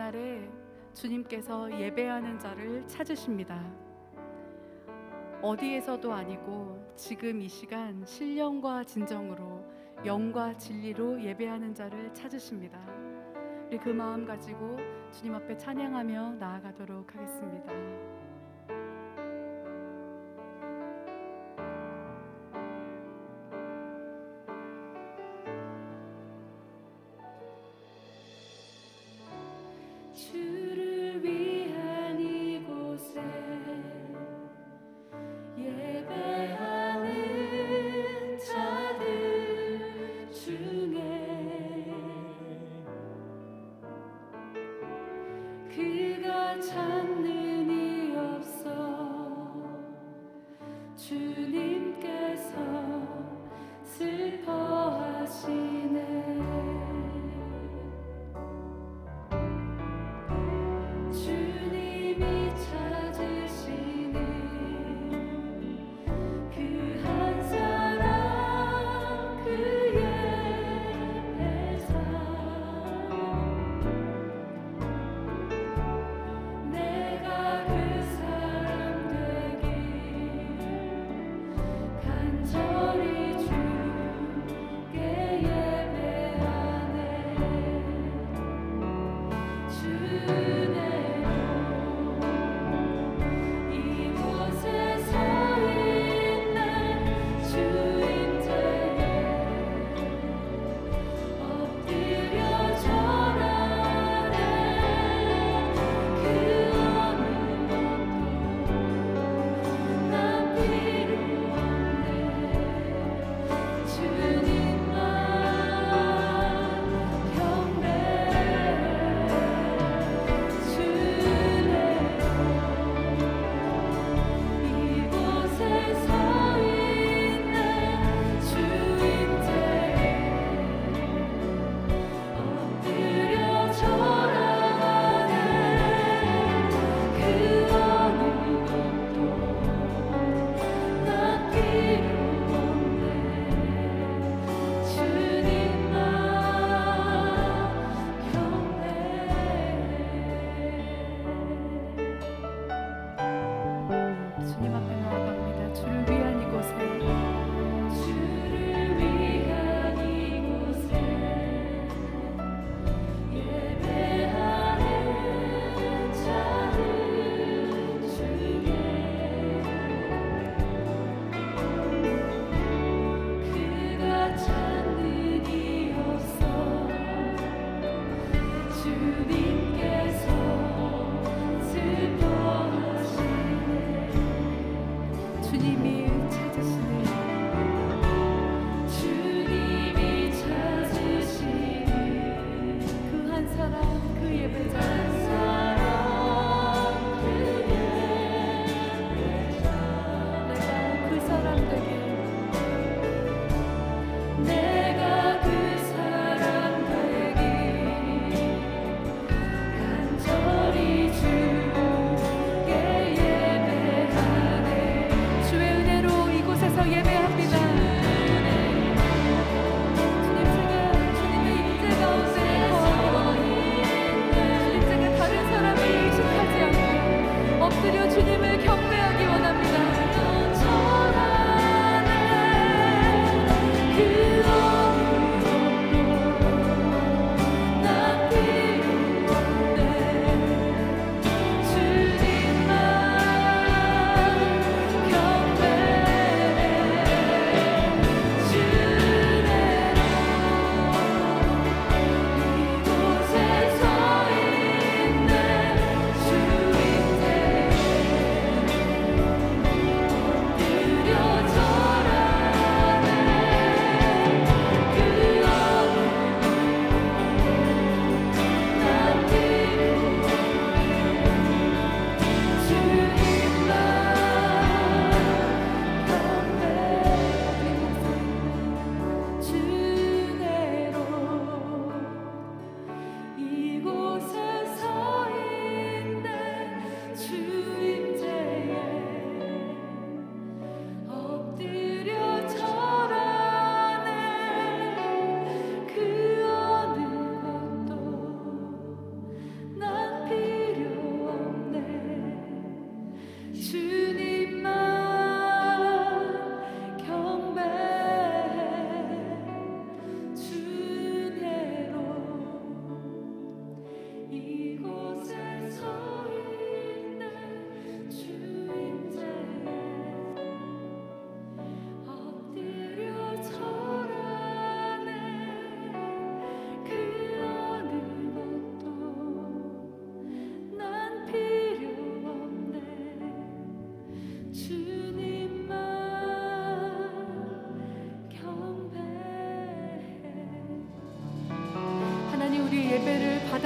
이날에 주님께서 예배하는 자를 찾으십니다. 어디에서도 아니고 지금 이 시간 신령과 진정으로 영과 진리로 예배하는 자를 찾으십니다. 우리 그 마음 가지고 주님 앞에 찬양하며 나아가도록 하겠습니다. 주를 위한 이곳에 예배하는 자들 중에 그가 찾는 이 없어 주님께서 슬퍼하시네. 주님이 찾으시는 그 한 사람 그의 배상 내가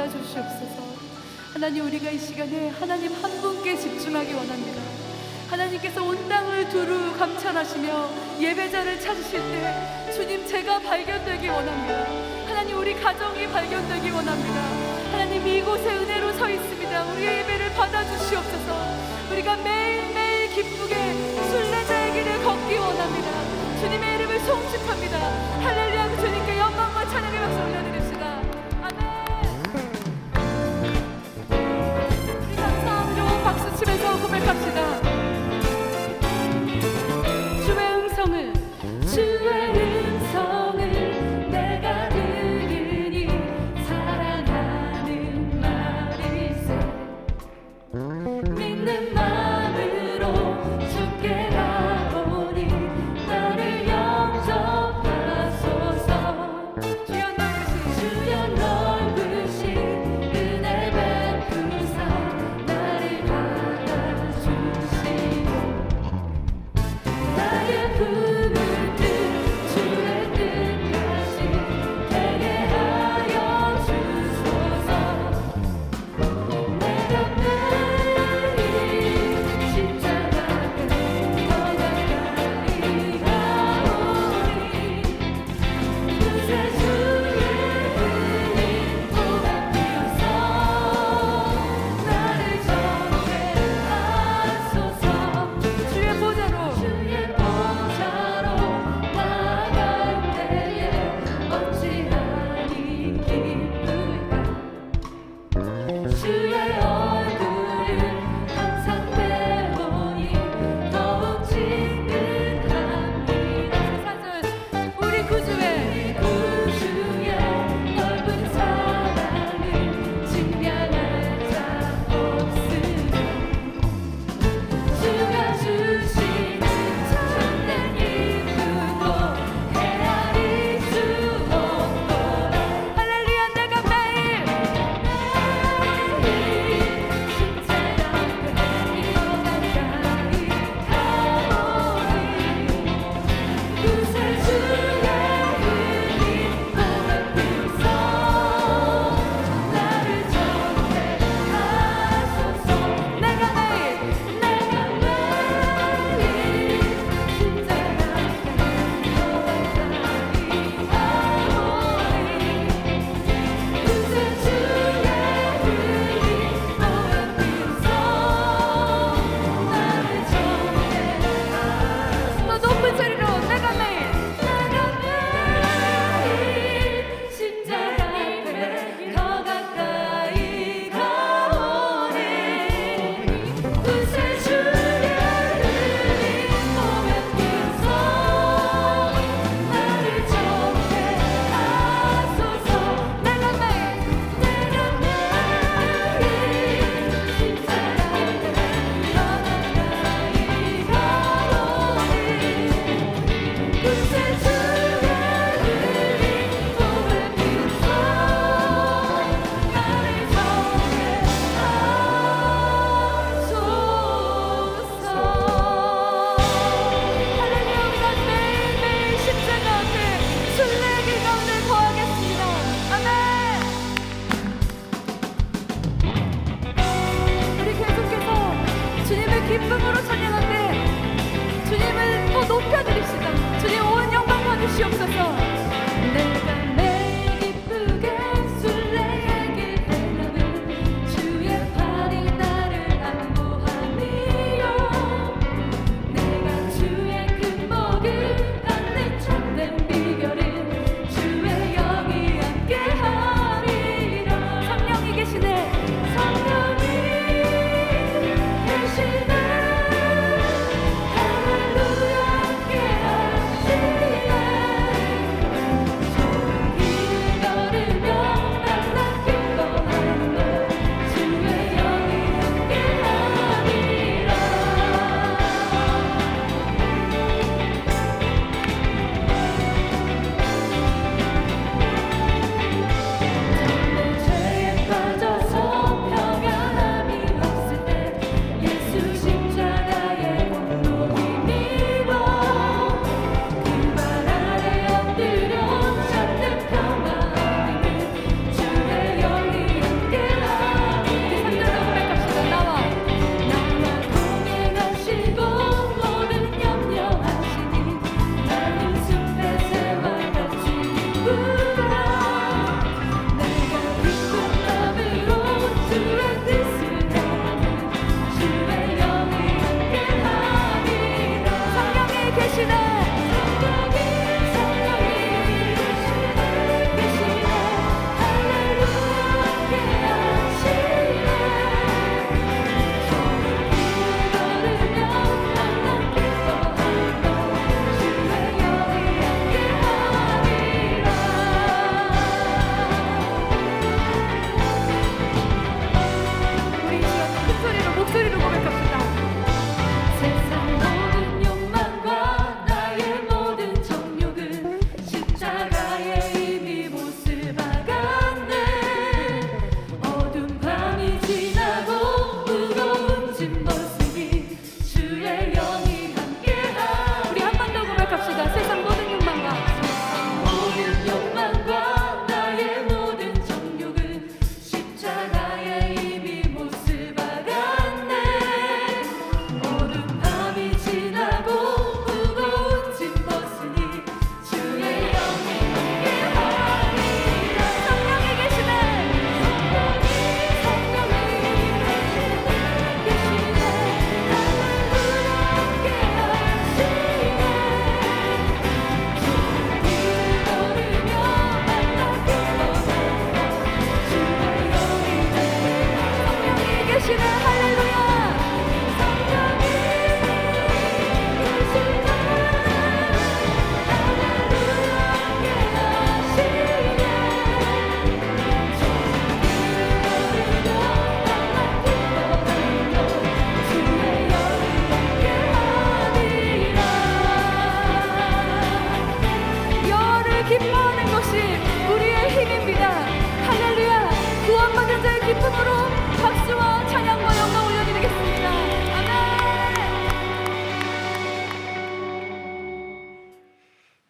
받아주시옵소서. 하나님, 우리가 이 시간에 하나님 한 분께 집중하기 원합니다. 하나님께서 온 땅을 두루 감찰하시며 예배자를 찾으실 때 주님, 제가 발견되기 원합니다. 하나님, 우리 가정이 발견되기 원합니다. 하나님, 이곳에 은혜로 서 있습니다. 우리의 예배를 받아주시옵소서. 우리가 매일매일 기쁘게 순례자의 길을 걷기 원합니다. 주님의 이름을 송축합니다. 할렐루야. 주님께 영광과 찬양의 박수 올려드립시다. 아멘. 우리 감사함으로 박수 치면서 고백합시다. 주의 음성을 내가 들으니 사랑하는 말일세. 믿는 마음으로 주께 나오니 나를 영접하소서.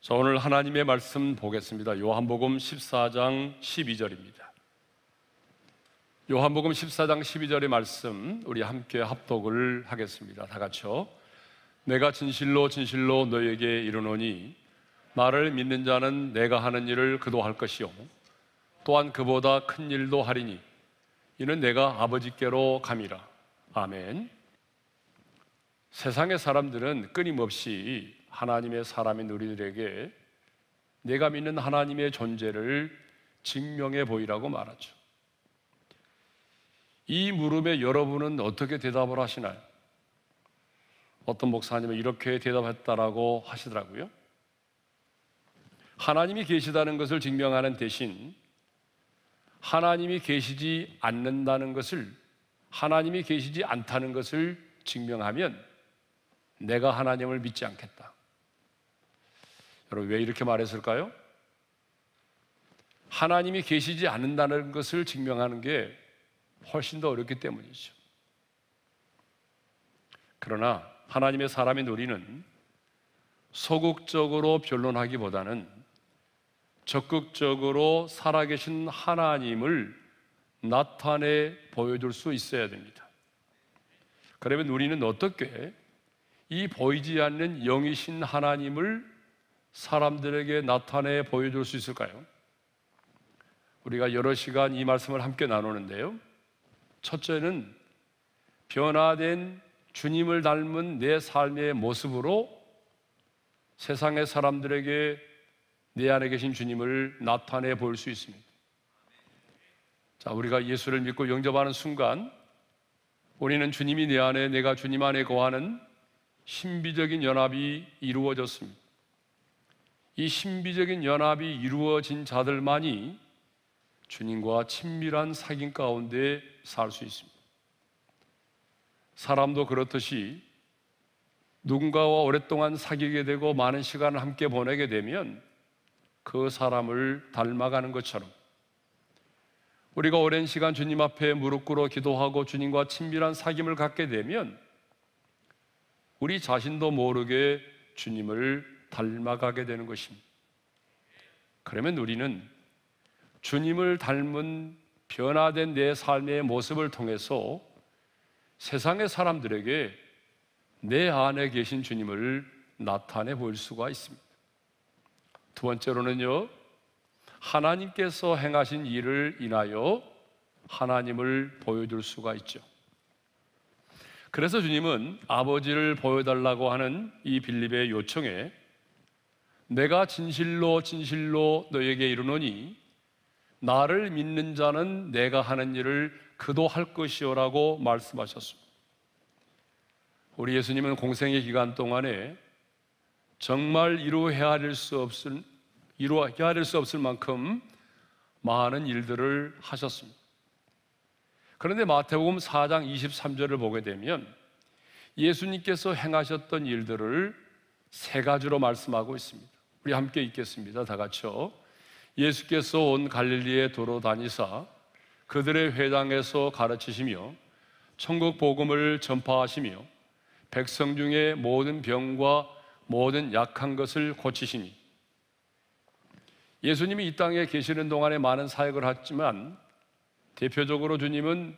자, 오늘 하나님의 말씀 보겠습니다. 요한복음 14장 12절입니다. 요한복음 14장 12절의 말씀 우리 함께 합독을 하겠습니다. 다 같이요. 내가 진실로 진실로 너에게 이르노니 나를 믿는 자는 내가 하는 일을 그도 할 것이요 또한 그보다 큰 일도 하리니 이는 내가 아버지께로 감이라. 아멘. 세상의 사람들은 끊임없이 하나님의 사람인 우리들에게 내가 믿는 하나님의 존재를 증명해 보이라고 말하죠. 이 물음에 여러분은 어떻게 대답을 하시나요? 어떤 목사님은 이렇게 대답했다라고 하시더라고요. 하나님이 계시다는 것을 증명하는 대신 하나님이 계시지 않는다는 것을, 하나님이 계시지 않다는 것을 증명하면 내가 하나님을 믿지 않겠다. 여러분, 왜 이렇게 말했을까요? 하나님이 계시지 않는다는 것을 증명하는 게 훨씬 더 어렵기 때문이죠. 그러나 하나님의 사람인 우리는 소극적으로 변론하기보다는 적극적으로 살아계신 하나님을 나타내 보여줄 수 있어야 됩니다. 그러면 우리는 어떻게 이 보이지 않는 영이신 하나님을 사람들에게 나타내 보여줄 수 있을까요? 우리가 여러 시간 이 말씀을 함께 나누는데요, 첫째는 변화된 주님을 닮은 내 삶의 모습으로 세상의 사람들에게 내 안에 계신 주님을 나타내 보일 수 있습니다. 자, 우리가 예수를 믿고 영접하는 순간 우리는 주님이 내 안에, 내가 주님 안에 거하는 신비적인 연합이 이루어졌습니다. 이 신비적인 연합이 이루어진 자들만이 주님과 친밀한 사귐 가운데 살 수 있습니다. 사람도 그렇듯이 누군가와 오랫동안 사귀게 되고 많은 시간을 함께 보내게 되면 그 사람을 닮아가는 것처럼 우리가 오랜 시간 주님 앞에 무릎 꿇어 기도하고 주님과 친밀한 사귐을 갖게 되면 우리 자신도 모르게 주님을 닮아가게 되는 것입니다. 그러면 우리는 주님을 닮은 변화된 내 삶의 모습을 통해서 세상의 사람들에게 내 안에 계신 주님을 나타내 보일 수가 있습니다. 두 번째로는요, 하나님께서 행하신 일을 인하여 하나님을 보여줄 수가 있죠. 그래서 주님은 아버지를 보여달라고 하는 이 빌립의 요청에 내가 진실로 진실로 너에게 이르노니 나를 믿는 자는 내가 하는 일을 그도 할 것이요라고 말씀하셨습니다. 우리 예수님은 공생의 기간 동안에 정말 이루어야 될 수 없을 만큼 많은 일들을 하셨습니다. 그런데 마태복음 4장 23절을 보게 되면 예수님께서 행하셨던 일들을 세 가지로 말씀하고 있습니다. 우리 함께 읽겠습니다. 다 같이요. 예수께서 온 갈릴리에 도로 다니사 그들의 회당에서 가르치시며 천국 복음을 전파하시며 백성 중에 모든 병과 모든 약한 것을 고치시니. 예수님이 이 땅에 계시는 동안에 많은 사역을 했지만 대표적으로 주님은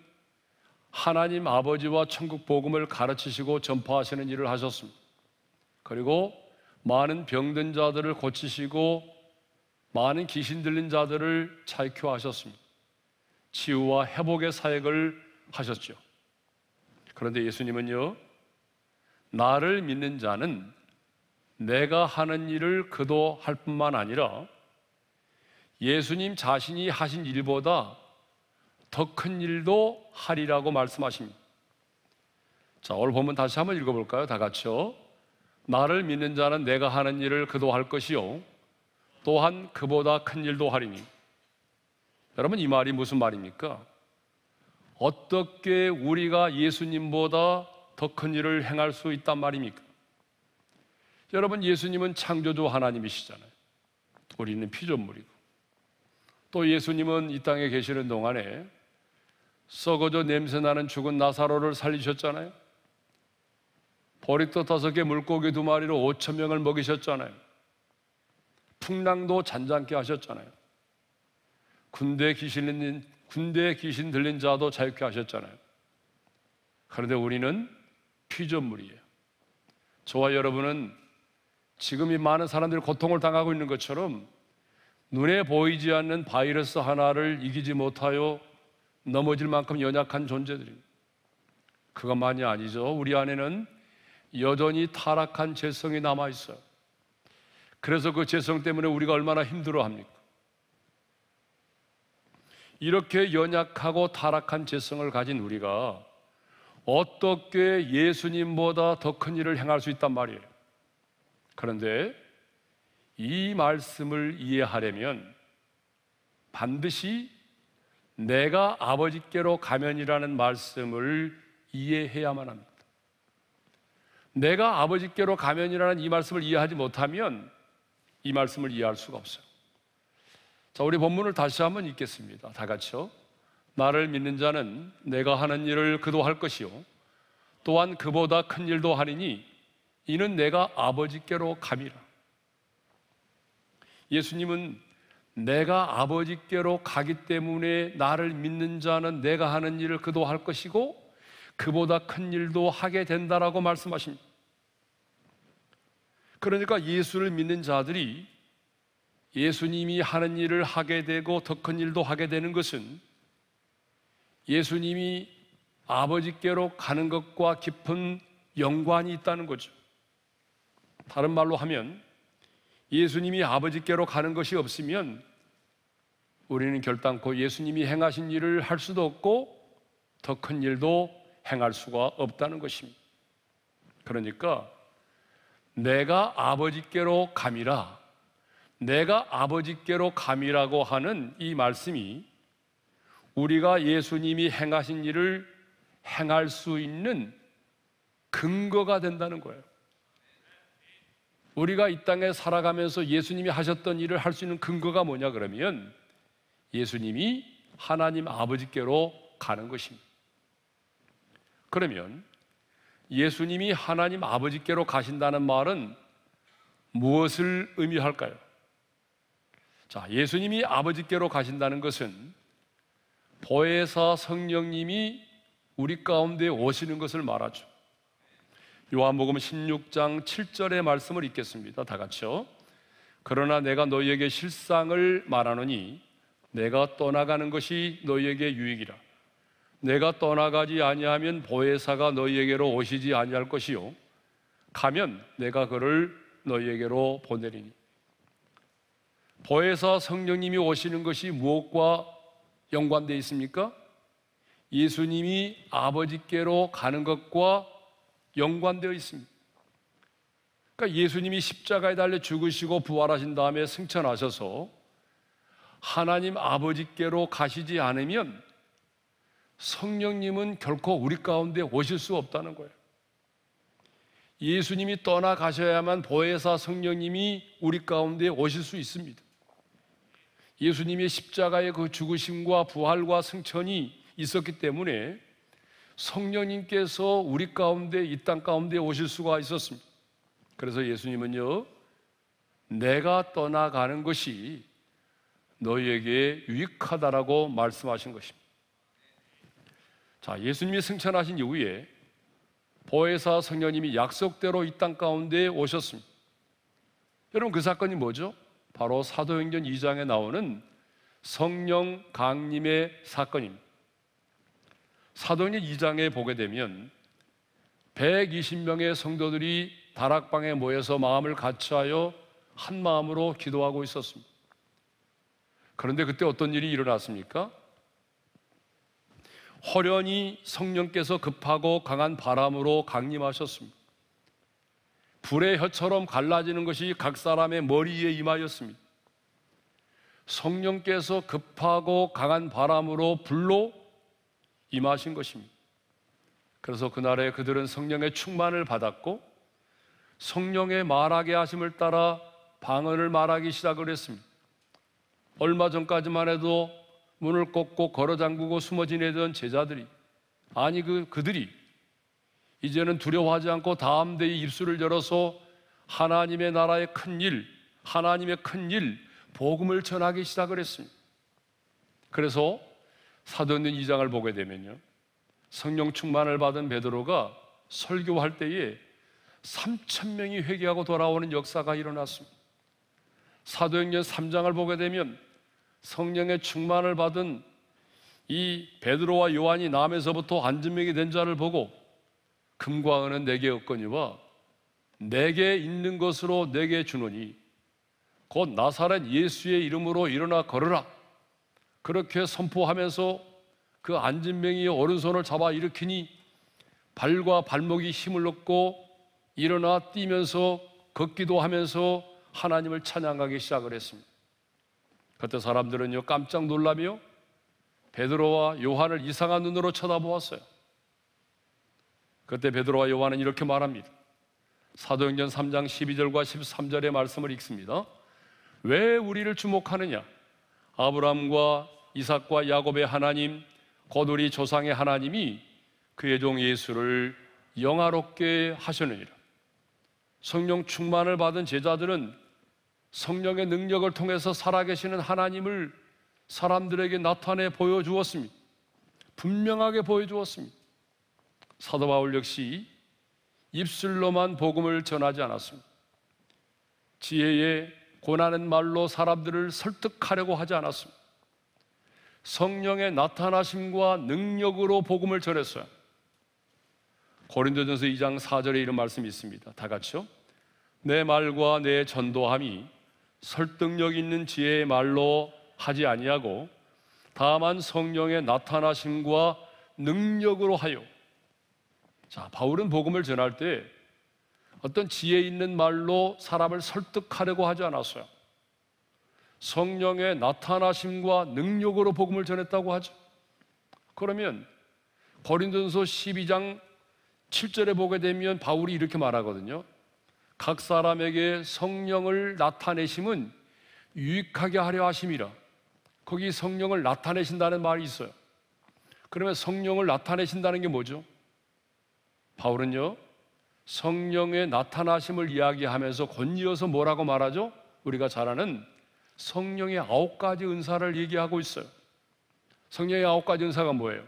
하나님 아버지와 천국 복음을 가르치시고 전파하시는 일을 하셨습니다. 그리고 많은 병든 자들을 고치시고 많은 귀신 들린 자들을 자유하셨습니다. 치유와 회복의 사역을 하셨죠. 그런데 예수님은요, 나를 믿는 자는 내가 하는 일을 그도 할 뿐만 아니라 예수님 자신이 하신 일보다 더 큰 일도 하리라고 말씀하십니다. 자, 오늘 본문 다시 한번 읽어볼까요? 다 같이요. 나를 믿는 자는 내가 하는 일을 그도 할 것이요 또한 그보다 큰 일도 하리니. 여러분, 이 말이 무슨 말입니까? 어떻게 우리가 예수님보다 더 큰 일을 행할 수 있단 말입니까? 여러분, 예수님은 창조주 하나님이시잖아요. 우리는 피조물이고, 또 예수님은 이 땅에 계시는 동안에 썩어져 냄새나는 죽은 나사로를 살리셨잖아요. 보리떡 5개, 물고기 2마리로 5,000명을 먹이셨잖아요. 풍랑도 잔잔케 하셨잖아요. 군대에 귀신 들린 자도 자유케 하셨잖아요. 그런데 우리는 피조물이에요. 저와 여러분은 지금 이 많은 사람들이 고통을 당하고 있는 것처럼 눈에 보이지 않는 바이러스 하나를 이기지 못하여 넘어질 만큼 연약한 존재들입니다. 그것만이 아니죠. 우리 안에는 여전히 타락한 죄성이 남아있어요. 그래서 그 죄성 때문에 우리가 얼마나 힘들어합니까? 이렇게 연약하고 타락한 죄성을 가진 우리가 어떻게 예수님보다 더 큰 일을 행할 수 있단 말이에요. 그런데 이 말씀을 이해하려면 반드시 내가 아버지께로 가면이라는 말씀을 이해해야만 합니다. 내가 아버지께로 가면이라는 이 말씀을 이해하지 못하면 이 말씀을 이해할 수가 없어요. 자, 우리 본문을 다시 한번 읽겠습니다. 다 같이요. 나를 믿는 자는 내가 하는 일을 그도 할 것이요 또한 그보다 큰 일도 하리니 이는 내가 아버지께로 감이라. 예수님은 내가 아버지께로 가기 때문에 나를 믿는 자는 내가 하는 일을 그도 할 것이고 그보다 큰 일도 하게 된다라고 말씀하십니다. 그러니까 예수를 믿는 자들이 예수님이 하는 일을 하게 되고 더 큰 일도 하게 되는 것은 예수님이 아버지께로 가는 것과 깊은 연관이 있다는 거죠. 다른 말로 하면 예수님이 아버지께로 가는 것이 없으면 우리는 결단코 예수님이 행하신 일을 할 수도 없고 더 큰 일도 행할 수가 없다는 것입니다. 그러니까 내가 아버지께로 감이라, 내가 아버지께로 감이라고 하는 이 말씀이 우리가 예수님이 행하신 일을 행할 수 있는 근거가 된다는 거예요. 우리가 이 땅에 살아가면서 예수님이 하셨던 일을 할 수 있는 근거가 뭐냐 그러면 예수님이 하나님 아버지께로 가는 것입니다. 그러면 예수님이 하나님 아버지께로 가신다는 말은 무엇을 의미할까요? 자, 예수님이 아버지께로 가신다는 것은 보혜사 성령님이 우리 가운데 오시는 것을 말하죠. 요한복음 16장 7절의 말씀을 읽겠습니다. 다 같이요. 그러나 내가 너희에게 실상을 말하노니 내가 떠나가는 것이 너희에게 유익이라. 내가 떠나가지 아니하면 보혜사가 너희에게로 오시지 아니할 것이요 가면 내가 그를 너희에게로 보내리니. 보혜사 성령님이 오시는 것이 무엇과 연관되어 있습니까? 예수님이 아버지께로 가는 것과 연관되어 있습니다. 그러니까 예수님이 십자가에 달려 죽으시고 부활하신 다음에 승천하셔서 하나님 아버지께로 가시지 않으면 성령님은 결코 우리 가운데 오실 수 없다는 거예요. 예수님이 떠나가셔야만 보혜사 성령님이 우리 가운데 오실 수 있습니다. 예수님의 십자가의 그 죽으심과 부활과 승천이 있었기 때문에 성령님께서 우리 가운데, 이 땅 가운데 오실 수가 있었습니다. 그래서 예수님은요, 내가 떠나가는 것이 너희에게 유익하다라고 말씀하신 것입니다. 자, 예수님이 승천하신 이후에 보혜사 성령님이 약속대로 이 땅 가운데 오셨습니다. 여러분, 그 사건이 뭐죠? 바로 사도행전 2장에 나오는 성령 강림의 사건입니다. 사도행전 2장에 보게 되면 120명의 성도들이 다락방에 모여서 마음을 같이하여 한 마음으로 기도하고 있었습니다. 그런데 그때 어떤 일이 일어났습니까? 호련히 성령께서 급하고 강한 바람으로 강림하셨습니다. 불의 혀처럼 갈라지는 것이 각 사람의 머리에 임하였습니다. 성령께서 급하고 강한 바람으로 불로 임하신 것입니다. 그래서 그날에 그들은 성령의 충만을 받았고 성령의 말하게 하심을 따라 방언을 말하기 시작을 했습니다. 얼마 전까지만 해도 문을 꽂고 걸어 잠그고 숨어 지내던 제자들이, 아니 그들이 이제는 두려워하지 않고 담대히 입술을 열어서 하나님의 나라의 큰 일, 하나님의 큰 일, 복음을 전하기 시작을 했습니다. 그래서 사도행전 2장을 보게 되면요, 성령 충만을 받은 베드로가 설교할 때에 3,000명이 회개하고 돌아오는 역사가 일어났습니다. 사도행전 3장을 보게 되면 성령의 충만을 받은 이 베드로와 요한이 남에서부터 안진병이 된 자를 보고 금과 은은 내게 없거니와 내게 있는 것으로 내게 주노니 곧 나사렛 예수의 이름으로 일어나 걸으라, 그렇게 선포하면서 그 안진병이 오른손을 잡아 일으키니 발과 발목이 힘을 얻고 일어나 뛰면서 걷기도 하면서 하나님을 찬양하기 시작을 했습니다. 그때 사람들은요, 깜짝 놀라며 베드로와 요한을 이상한 눈으로 쳐다보았어요. 그때 베드로와 요한은 이렇게 말합니다. 사도행전 3장 12절과 13절의 말씀을 읽습니다. 왜 우리를 주목하느냐? 아브라함과 이삭과 야곱의 하나님, 곧 우리 조상의 하나님이 그의 종 예수를 영화롭게 하셨느니라. 성령 충만을 받은 제자들은 성령의 능력을 통해서 살아계시는 하나님을 사람들에게 나타내 보여주었습니다. 분명하게 보여주었습니다. 사도 바울 역시 입술로만 복음을 전하지 않았습니다. 지혜에 고난의 말로 사람들을 설득하려고 하지 않았습니다. 성령의 나타나심과 능력으로 복음을 전했어요. 고린도전서 2장 4절에 이런 말씀이 있습니다. 다 같이요. 내 말과 내 전도함이 설득력 있는 지혜의 말로 하지 아니하고 다만 성령의 나타나심과 능력으로 하여. 자, 바울은 복음을 전할 때 어떤 지혜 있는 말로 사람을 설득하려고 하지 않았어요. 성령의 나타나심과 능력으로 복음을 전했다고 하죠. 그러면 고린도전서 12장 7절에 보게 되면 바울이 이렇게 말하거든요. 각 사람에게 성령을 나타내심은 유익하게 하려 하심이라. 거기 성령을 나타내신다는 말이 있어요. 그러면 성령을 나타내신다는 게 뭐죠? 바울은요, 성령의 나타나심을 이야기하면서 곧이어서 뭐라고 말하죠? 우리가 잘 아는 성령의 9가지 은사를 얘기하고 있어요. 성령의 9가지 은사가 뭐예요?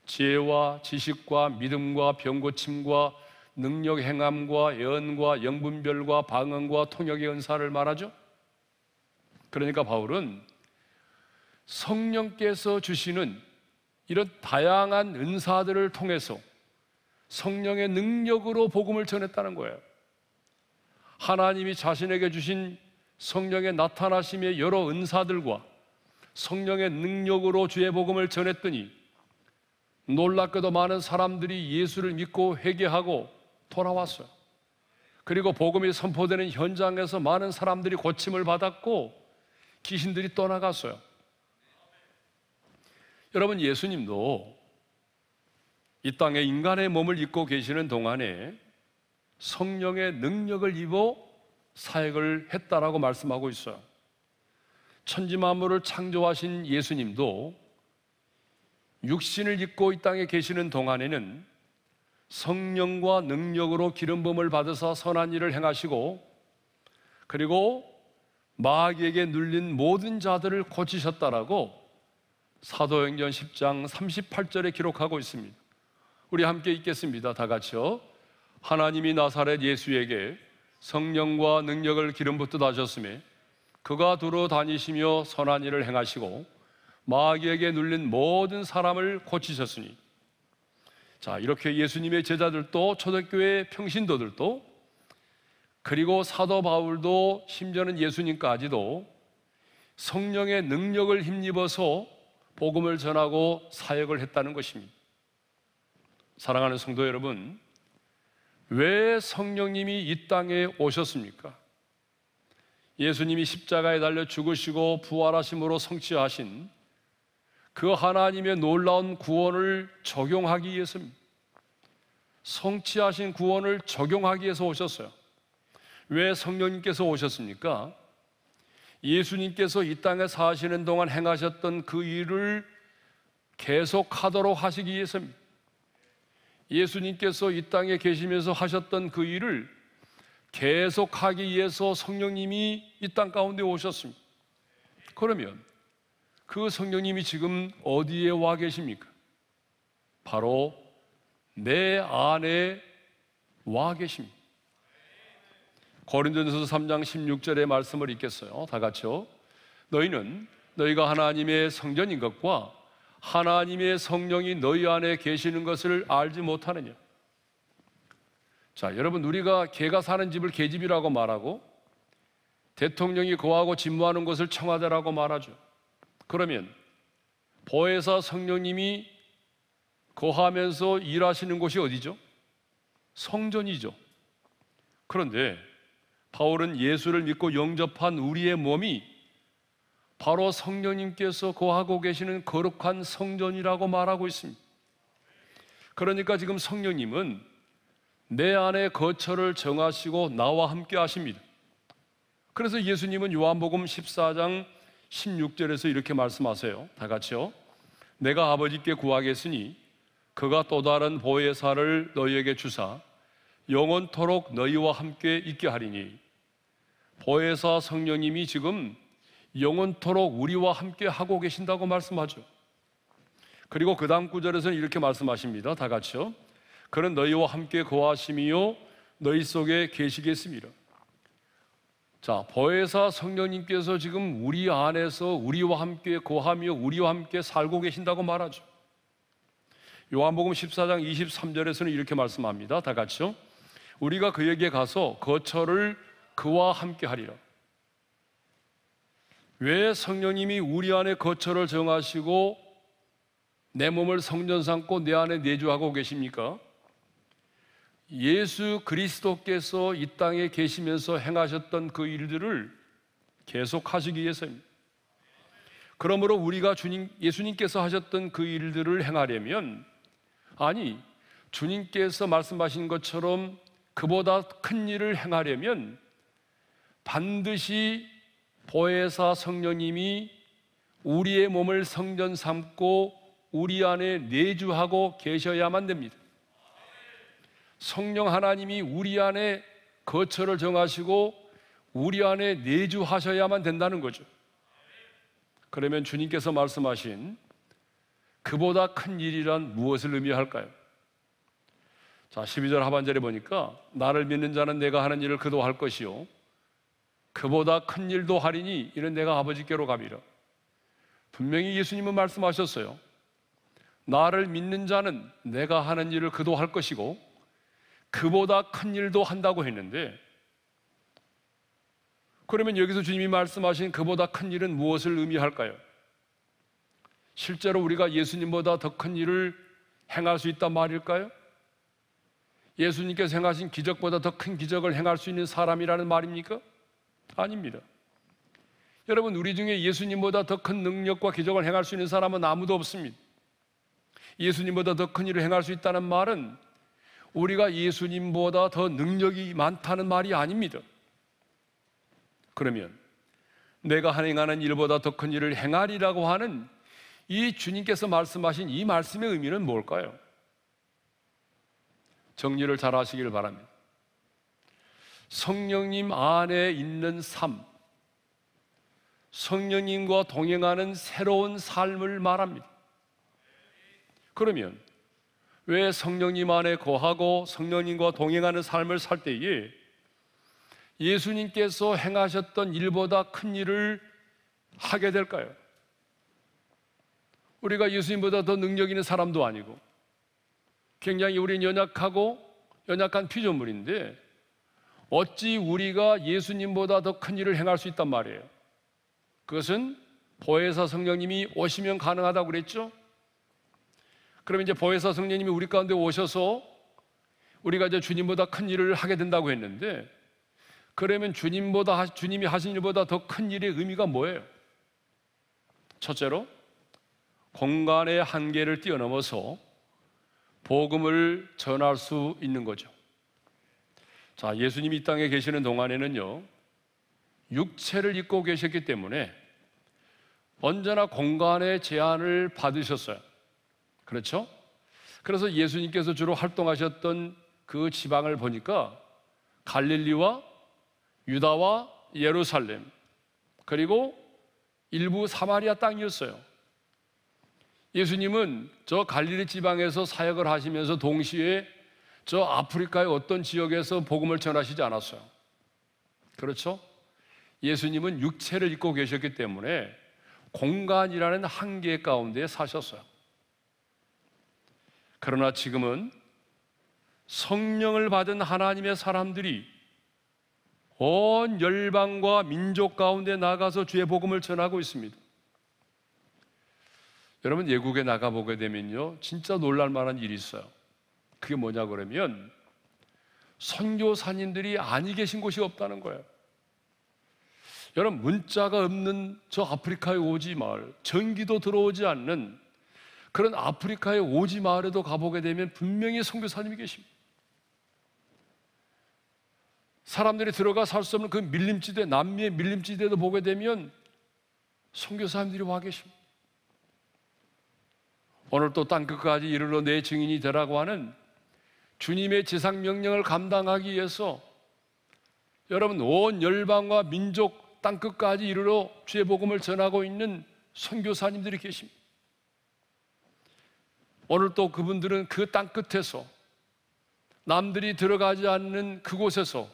지혜와 지식과 믿음과 병고침과 능력 행함과 예언과 영분별과 방언과 통역의 은사를 말하죠. 그러니까 바울은 성령께서 주시는 이런 다양한 은사들을 통해서 성령의 능력으로 복음을 전했다는 거예요. 하나님이 자신에게 주신 성령의 나타나심의 여러 은사들과 성령의 능력으로 주의 복음을 전했더니 놀랍게도 많은 사람들이 예수를 믿고 회개하고 돌아왔어요. 그리고 복음이 선포되는 현장에서 많은 사람들이 고침을 받았고 귀신들이 떠나갔어요. 여러분, 예수님도 이 땅에 인간의 몸을 입고 계시는 동안에 성령의 능력을 입어 사역을 했다라고 말씀하고 있어요. 천지 만물을 창조하신 예수님도 육신을 입고 이 땅에 계시는 동안에는 성령과 능력으로 기름 부음을 받으사 선한 일을 행하시고 그리고 마귀에게 눌린 모든 자들을 고치셨다라고 사도행전 10장 38절에 기록하고 있습니다. 우리 함께 읽겠습니다. 다 같이요. 하나님이 나사렛 예수에게 성령과 능력을 기름 붓듯 하셨으며 그가 두루 다니시며 선한 일을 행하시고 마귀에게 눌린 모든 사람을 고치셨으니. 자, 이렇게 예수님의 제자들도 초대교회 평신도들도 그리고 사도 바울도 심지어는 예수님까지도 성령의 능력을 힘입어서 복음을 전하고 사역을 했다는 것입니다. 사랑하는 성도 여러분, 왜 성령님이 이 땅에 오셨습니까? 예수님이 십자가에 달려 죽으시고 부활하심으로 성취하신 그 하나님의 놀라운 구원을 적용하기 위해서입니다. 성취하신 구원을 적용하기 위해서 오셨어요. 왜 성령님께서 오셨습니까? 예수님께서 이 땅에 사시는 동안 행하셨던 그 일을 계속하도록 하시기 위해서입니다. 예수님께서 이 땅에 계시면서 하셨던 그 일을 계속하기 위해서 성령님이 이 땅 가운데 오셨습니다. 그러면 그 성령님이 지금 어디에 와 계십니까? 바로 내 안에 와 계십니다. 고린도전서 3장 16절의 말씀을 읽겠어요. 다 같이요. 너희는 너희가 하나님의 성전인 것과 하나님의 성령이 너희 안에 계시는 것을 알지 못하느냐. 자, 여러분, 우리가 개가 사는 집을 개집이라고 말하고 대통령이 거하고 집무하는 곳을 청와대라고 말하죠. 그러면 보혜사 성령님이 거하면서 일하시는 곳이 어디죠? 성전이죠. 그런데 바울은 예수를 믿고 영접한 우리의 몸이 바로 성령님께서 거하고 계시는 거룩한 성전이라고 말하고 있습니다. 그러니까 지금 성령님은 내 안에 거처를 정하시고 나와 함께 하십니다. 그래서 예수님은 요한복음 14장 16절에서 이렇게 말씀하세요. 다 같이요. 내가 아버지께 구하겠으니 그가 또 다른 보혜사를 너희에게 주사 영원토록 너희와 함께 있게 하리니. 보혜사 성령님이 지금 영원토록 우리와 함께 하고 계신다고 말씀하죠. 그리고 그 다음 구절에서는 이렇게 말씀하십니다. 다 같이요. 그는 너희와 함께 거하심이요 너희 속에 계시겠습니다. 자, 보혜사 성령님께서 지금 우리 안에서 우리와 함께 거하며 우리와 함께 살고 계신다고 말하죠. 요한복음 14장 23절에서는 이렇게 말씀합니다. 다 같이요. 우리가 그에게 가서 거처를 그와 함께 하리라. 왜 성령님이 우리 안에 거처를 정하시고 내 몸을 성전 삼고 내 안에 내주하고 계십니까? 예수 그리스도께서 이 땅에 계시면서 행하셨던 그 일들을 계속하시기 위해서입니다. 그러므로 우리가 예수님께서 하셨던 그 일들을 행하려면, 아니, 주님께서 말씀하신 것처럼 그보다 큰 일을 행하려면 반드시 보혜사 성령님이 우리의 몸을 성전 삼고 우리 안에 내주하고 계셔야만 됩니다. 성령 하나님이 우리 안에 거처를 정하시고 우리 안에 내주하셔야만 된다는 거죠. 그러면 주님께서 말씀하신 그보다 큰 일이란 무엇을 의미할까요? 자, 12절 하반절에 보니까 나를 믿는 자는 내가 하는 일을 그도 할 것이요 그보다 큰 일도 하리니 이는 내가 아버지께로 가미라. 분명히 예수님은 말씀하셨어요. 나를 믿는 자는 내가 하는 일을 그도 할 것이고 그보다 큰 일도 한다고 했는데, 그러면 여기서 주님이 말씀하신 그보다 큰 일은 무엇을 의미할까요? 실제로 우리가 예수님보다 더 큰 일을 행할 수 있단 말일까요? 예수님께서 행하신 기적보다 더 큰 기적을 행할 수 있는 사람이라는 말입니까? 아닙니다. 여러분, 우리 중에 예수님보다 더 큰 능력과 기적을 행할 수 있는 사람은 아무도 없습니다. 예수님보다 더 큰 일을 행할 수 있다는 말은 우리가 예수님보다 더 능력이 많다는 말이 아닙니다. 그러면 내가 행하는 일보다 더 큰 일을 행하리라고 하는 이 주님께서 말씀하신 이 말씀의 의미는 뭘까요? 정리를 잘 하시길 바랍니다. 성령님 안에 있는 삶, 성령님과 동행하는 새로운 삶을 말합니다. 그러면 왜 성령님 안에 거하고 성령님과 동행하는 삶을 살 때에 예수님께서 행하셨던 일보다 큰 일을 하게 될까요? 우리가 예수님보다 더 능력 있는 사람도 아니고 굉장히 우리는 연약한 피조물인데 어찌 우리가 예수님보다 더 큰 일을 행할 수 있단 말이에요. 그것은 보혜사 성령님이 오시면 가능하다고 그랬죠. 그러면 이제 보혜사 성령님이 우리 가운데 오셔서 우리가 이제 주님보다 큰 일을 하게 된다고 했는데, 그러면 주님이 하신 일보다 더 큰 일의 의미가 뭐예요? 첫째로 공간의 한계를 뛰어넘어서 복음을 전할 수 있는 거죠. 자, 예수님이 이 땅에 계시는 동안에는요, 육체를 입고 계셨기 때문에 언제나 공간의 제한을 받으셨어요. 그렇죠? 그래서 예수님께서 주로 활동하셨던 그 지방을 보니까 갈릴리와 유다와 예루살렘, 그리고 일부 사마리아 땅이었어요. 예수님은 저 갈릴리 지방에서 사역을 하시면서 동시에 저 아프리카의 어떤 지역에서 복음을 전하시지 않았어요. 그렇죠? 예수님은 육체를 입고 계셨기 때문에 공간이라는 한계 가운데 사셨어요. 그러나 지금은 성령을 받은 하나님의 사람들이 온 열방과 민족 가운데 나가서 주의 복음을 전하고 있습니다. 여러분, 외국에 나가보게 되면요, 진짜 놀랄 만한 일이 있어요. 그게 뭐냐 그러면 선교사님들이 아니 계신 곳이 없다는 거예요. 여러분, 문자가 없는 저 아프리카의 오지 마을, 전기도 들어오지 않는 그런 아프리카의 오지 마을에도 가보게 되면 분명히 선교사님이 계십니다. 사람들이 들어가 살 수 없는 그 밀림지대, 남미의 밀림지대도 보게 되면 선교사님들이 와 계십니다. 오늘 또 땅끝까지 이르러 내 증인이 되라고 하는 주님의 지상 명령을 감당하기 위해서 여러분, 온 열방과 민족 땅끝까지 이르러 주의 복음을 전하고 있는 선교사님들이 계십니다. 오늘 또 그분들은 그 땅끝에서, 남들이 들어가지 않는 그곳에서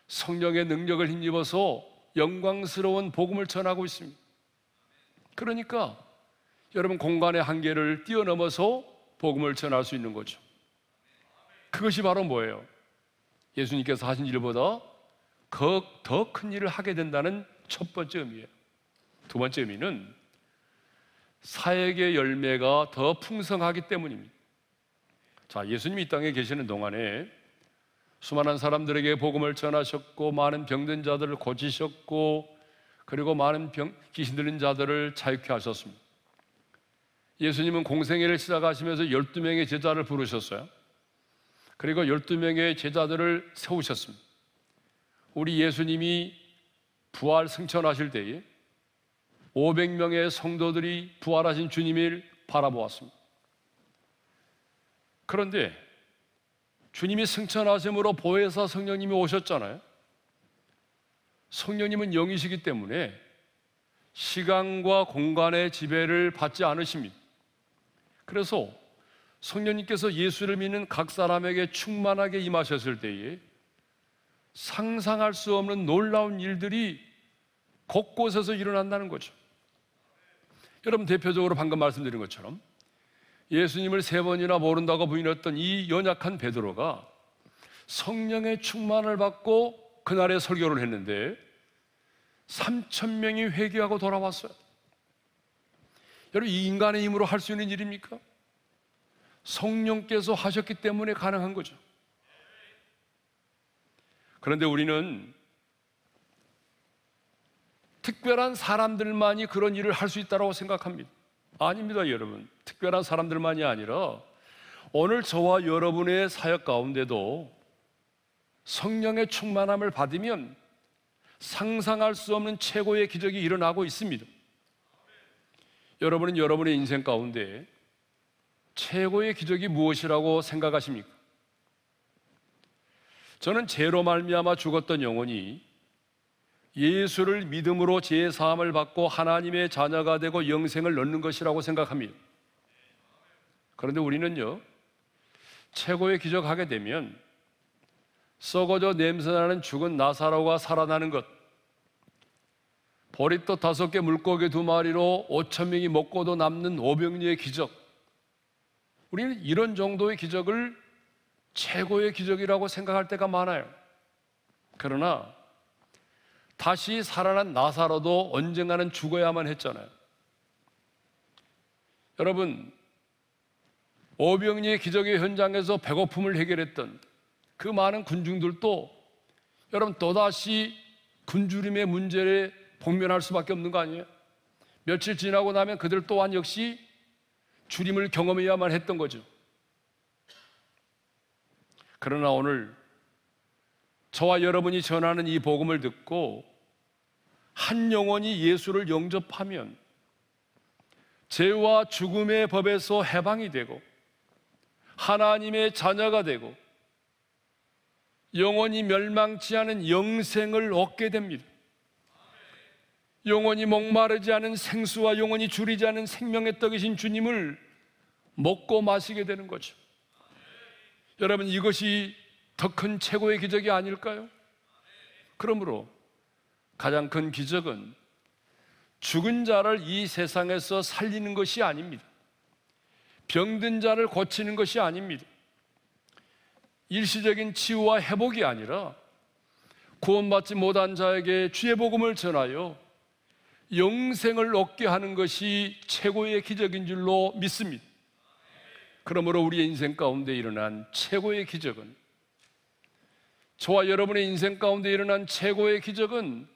성령의 능력을 힘입어서 영광스러운 복음을 전하고 있습니다. 그러니까 여러분, 공간의 한계를 뛰어넘어서 복음을 전할 수 있는 거죠. 그것이 바로 뭐예요? 예수님께서 하신 일보다 더 큰 일을 하게 된다는 첫 번째 의미예요. 두 번째 의미는 사역의 열매가 더 풍성하기 때문입니다. 자, 예수님이 이 땅에 계시는 동안에 수많은 사람들에게 복음을 전하셨고, 많은 병든 자들을 고치셨고, 그리고 많은 귀신 들린 자들을 자유케 하셨습니다. 예수님은 공생애를 시작하시면서 12명의 제자를 부르셨어요. 그리고 12명의 제자들을 세우셨습니다. 우리 예수님이 부활 승천하실 때에 500명의 성도들이 부활하신 주님을 바라보았습니다. 그런데 주님이 승천하심으로 보혜사 성령님이 오셨잖아요. 성령님은 영이시기 때문에 시간과 공간의 지배를 받지 않으십니다. 그래서 성령님께서 예수를 믿는 각 사람에게 충만하게 임하셨을 때에 상상할 수 없는 놀라운 일들이 곳곳에서 일어난다는 거죠. 여러분, 대표적으로 방금 말씀드린 것처럼 예수님을 3번이나 모른다고 부인했던 이 연약한 베드로가 성령의 충만을 받고 그날에 설교를 했는데 3,000명이 회개하고 돌아왔어요. 여러분, 이 인간의 힘으로 할 수 있는 일입니까? 성령께서 하셨기 때문에 가능한 거죠. 그런데 우리는 특별한 사람들만이 그런 일을 할 수 있다고 생각합니다. 아닙니다, 여러분. 특별한 사람들만이 아니라 오늘 저와 여러분의 사역 가운데도 성령의 충만함을 받으면 상상할 수 없는 최고의 기적이 일어나고 있습니다. 여러분은 여러분의 인생 가운데 최고의 기적이 무엇이라고 생각하십니까? 저는 죄로 말미암아 죽었던 영혼이 예수를 믿음으로 죄 사함을 받고 하나님의 자녀가 되고 영생을 얻는 것이라고 생각합니다. 그런데 우리는요, 최고의 기적하게 되면 썩어져 냄새나는 죽은 나사로가 살아나는 것, 보리떡 5개 물고기 2마리로 5,000명이 먹고도 남는 오병이어의 기적, 우리는 이런 정도의 기적을 최고의 기적이라고 생각할 때가 많아요. 그러나 다시 살아난 나사로도 언젠가는 죽어야만 했잖아요. 여러분, 오병이어의 기적의 현장에서 배고픔을 해결했던 그 많은 군중들도 여러분 또다시 굶주림의 문제에 복면할 수밖에 없는 거 아니에요? 며칠 지나고 나면 그들 또한 역시 주림을 경험해야만 했던 거죠. 그러나 오늘 저와 여러분이 전하는 이 복음을 듣고 한 영혼이 예수를 영접하면 죄와 죽음의 법에서 해방이 되고 하나님의 자녀가 되고 영원히 멸망치 않은 영생을 얻게 됩니다. 영원히 목마르지 않은 생수와 영원히 줄이지 않은 생명의 떡이신 주님을 먹고 마시게 되는 거죠. 여러분, 이것이 더 큰 최고의 기적이 아닐까요? 그러므로 가장 큰 기적은 죽은 자를 이 세상에서 살리는 것이 아닙니다. 병든 자를 고치는 것이 아닙니다. 일시적인 치유와 회복이 아니라 구원받지 못한 자에게 주의 복음을 전하여 영생을 얻게 하는 것이 최고의 기적인 줄로 믿습니다. 그러므로 우리의 인생 가운데 일어난 최고의 기적은, 저와 여러분의 인생 가운데 일어난 최고의 기적은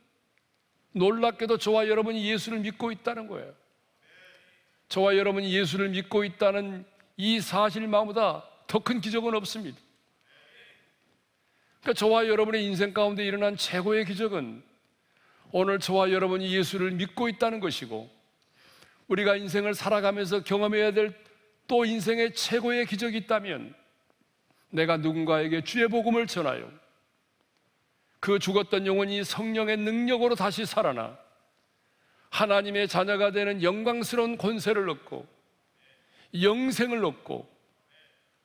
놀랍게도 저와 여러분이 예수를 믿고 있다는 거예요. 저와 여러분이 예수를 믿고 있다는 이 사실만보다 더 큰 기적은 없습니다. 그러니까 저와 여러분의 인생 가운데 일어난 최고의 기적은 오늘 저와 여러분이 예수를 믿고 있다는 것이고, 우리가 인생을 살아가면서 경험해야 될 또 인생의 최고의 기적이 있다면, 내가 누군가에게 주의 복음을 전하여 그 죽었던 영혼이 성령의 능력으로 다시 살아나 하나님의 자녀가 되는 영광스러운 권세를 얻고 영생을 얻고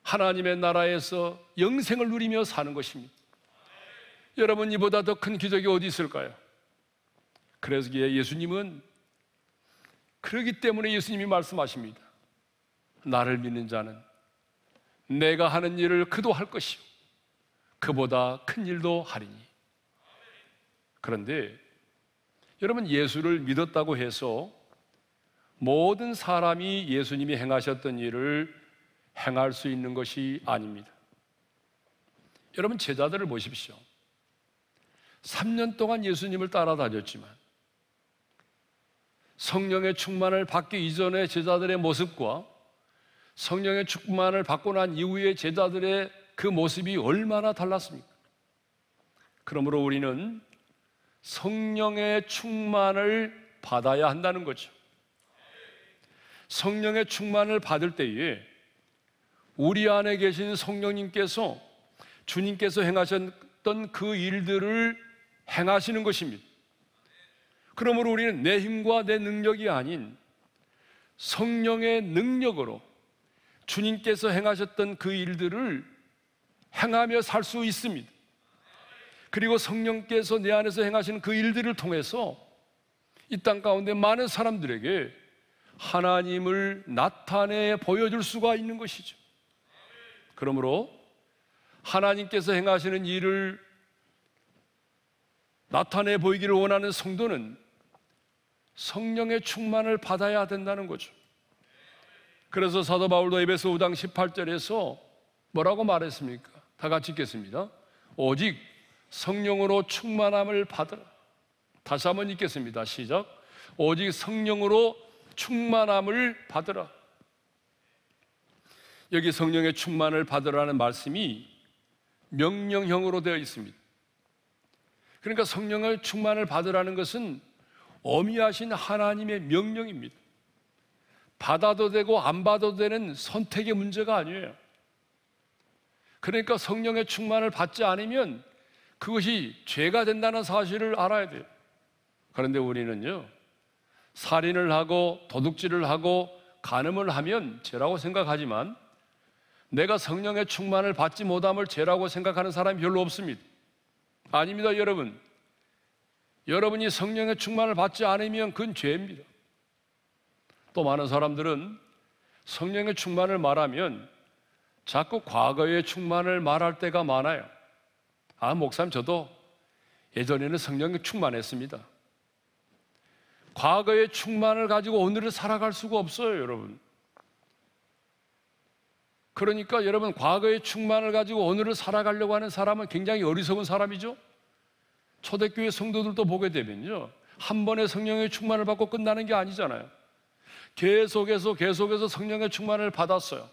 하나님의 나라에서 영생을 누리며 사는 것입니다. 여러분, 이보다 더 큰 기적이 어디 있을까요? 그래서 예수님은, 그러기 때문에 예수님이 말씀하십니다. 나를 믿는 자는 내가 하는 일을 그도 할 것이요 그보다 큰 일도 하리니. 그런데 여러분, 예수를 믿었다고 해서 모든 사람이 예수님이 행하셨던 일을 행할 수 있는 것이 아닙니다. 여러분, 제자들을 보십시오. 3년 동안 예수님을 따라다녔지만 성령의 충만을 받기 이전의 제자들의 모습과 성령의 충만을 받고 난 이후의 제자들의 그 모습이 얼마나 달랐습니까? 그러므로 우리는 성령의 충만을 받아야 한다는 거죠. 성령의 충만을 받을 때에 우리 안에 계신 성령님께서, 주님께서 행하셨던 그 일들을 행하시는 것입니다. 그러므로 우리는 내 힘과 내 능력이 아닌 성령의 능력으로 주님께서 행하셨던 그 일들을 행하며 살 수 있습니다. 그리고 성령께서 내 안에서 행하시는 그 일들을 통해서 이 땅 가운데 많은 사람들에게 하나님을 나타내 보여줄 수가 있는 것이죠. 그러므로 하나님께서 행하시는 일을 나타내 보이기를 원하는 성도는 성령의 충만을 받아야 된다는 거죠. 그래서 사도 바울도 에베소 5장 18절에서 뭐라고 말했습니까? 다 같이 읽겠습니다. 오직 성령으로 충만함을 받으라. 다시 한번 읽겠습니다. 시작. 오직 성령으로 충만함을 받으라. 여기 성령의 충만을 받으라는 말씀이 명령형으로 되어 있습니다. 그러니까 성령의 충만을 받으라는 것은 어미하신 하나님의 명령입니다. 받아도 되고 안 받아도 되는 선택의 문제가 아니에요. 그러니까 성령의 충만을 받지 않으면 그것이 죄가 된다는 사실을 알아야 돼요. 그런데 우리는요, 살인을 하고 도둑질을 하고 간음을 하면 죄라고 생각하지만 내가 성령의 충만을 받지 못함을 죄라고 생각하는 사람이 별로 없습니다. 아닙니다, 여러분. 여러분이 성령의 충만을 받지 않으면 그건 죄입니다. 또 많은 사람들은 성령의 충만을 말하면 자꾸 과거의 충만을 말할 때가 많아요. 아, 목사님, 저도 예전에는 성령에 충만했습니다. 과거의 충만을 가지고 오늘을 살아갈 수가 없어요, 여러분. 그러니까 여러분, 과거의 충만을 가지고 오늘을 살아가려고 하는 사람은 굉장히 어리석은 사람이죠. 초대교회 성도들도 보게 되면요, 한 번에 성령의 충만을 받고 끝나는 게 아니잖아요. 계속해서 성령의 충만을 받았어요.